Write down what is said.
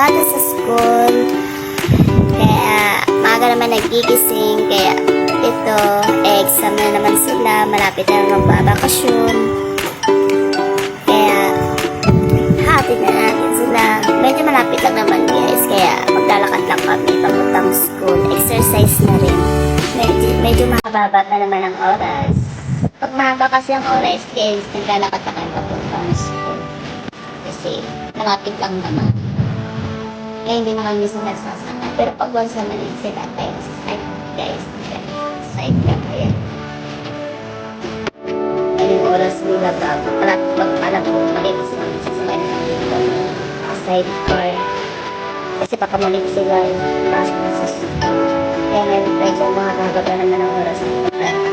bata sa school. Kaya maaga naman nagigising. Kaya ito, exam na naman sila. Malapit na naman magbabakasyon. Kaya hatid na natin sila. Medyo malapit lang naman guys. Kaya maglalakad lang kami papuntang school. Exercise na rin. Medyo mahaba na naman ang oras. Pag mahaba kasi ang oras guys, naglalakad na kami papuntang school. Kasi malapit lang naman. Kaya hindi na kami sinasasama. Pero pag once naman sila tayo sa side guys. Side lang kaya. Yung oras nila bago. Pag po, malinis naman sa side car. Kasi pakamulit sila pasok na sa school. Kaya ngayon medyo mahaba na naman ang oras.